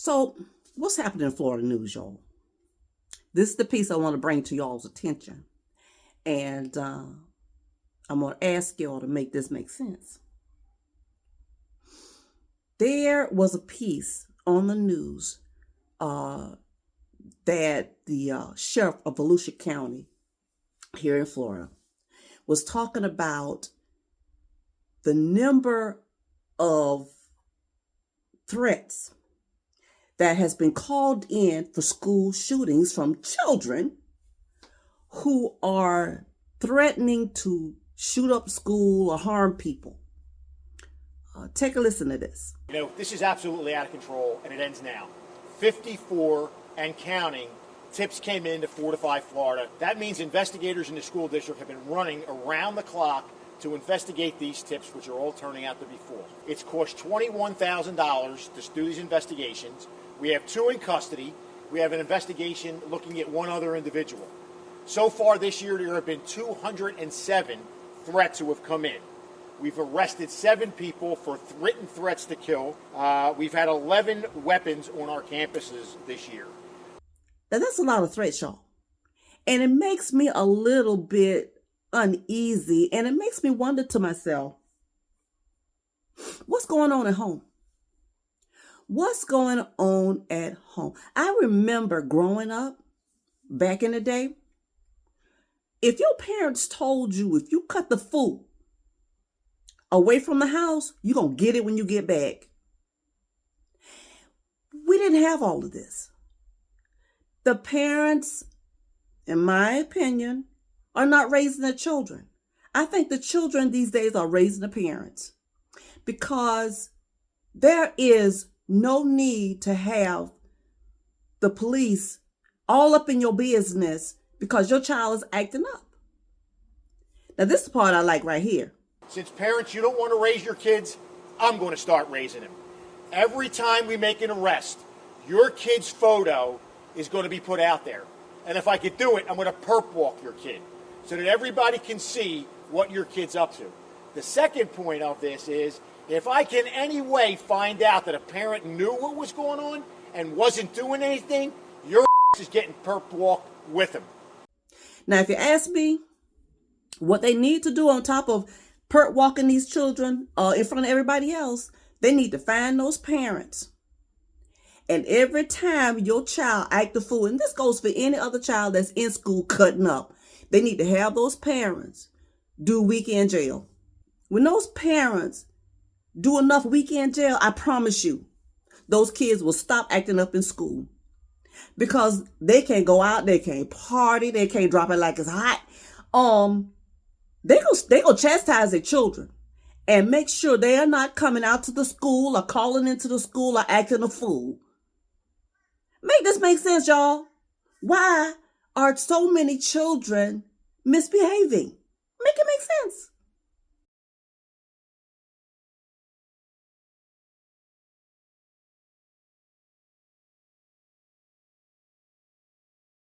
So, what's happening in Florida news, y'all? This is the piece I want to bring to y'all's attention. And I'm going to ask y'all to make this make sense. There was a piece on the news that the sheriff of Volusia County here in Florida was talking about the number of threats that has been called in for school shootings from children who are threatening to shoot up school or harm people. Take a listen to this. This is absolutely out of control, and it ends now. 54 and counting tips came in to Fortify Florida. That means investigators in the school district have been running around the clock to investigate these tips, which are all turning out to be false. It's cost $21,000 to do these investigations. We have 2 in custody. We have an investigation looking at 1 other individual. So far this year, there have been 207 threats who have come in. We've arrested 7 people for written threats to kill. We've had 11 weapons on our campuses this year. Now, that's a lot of threats, y'all. And it makes me a little bit uneasy. And it makes me wonder to myself, what's going on at home? What's going on at home? I remember growing up back in the day, if your parents told you if you cut the food away from the house, you're going to get it when you get back. We didn't have all of this. The parents, in my opinion, are not raising their children. I think the children these days are raising the parents because there is no need to have the police all up in your business because your child is acting up. Now, this is the part I like right here. Since parents, you don't want to raise your kids, I'm going to start raising them. Every time we make an arrest, your kid's photo is going to be put out there. And if I could do it, I'm going to perp walk your kid so that everybody can see what your kid's up to. The second point of this is, if I can any way find out that a parent knew what was going on and wasn't doing anything, your is getting perp walked with them. Now, if you ask me what they need to do on top of perp walking these children in front of everybody else, they need to find those parents. And every time your child act a fool, and this goes for any other child that's in school cutting up, they need to have those parents do weekend jail. When those parents do enough weekend jail, I promise you, those kids will stop acting up in school. Because they can't go out, they can't party, they can't drop it like it's hot. They go chastise their children and make sure they are not coming out to the school or calling into the school or acting a fool. Make this make sense, y'all. Why are so many children misbehaving? Make it make sense.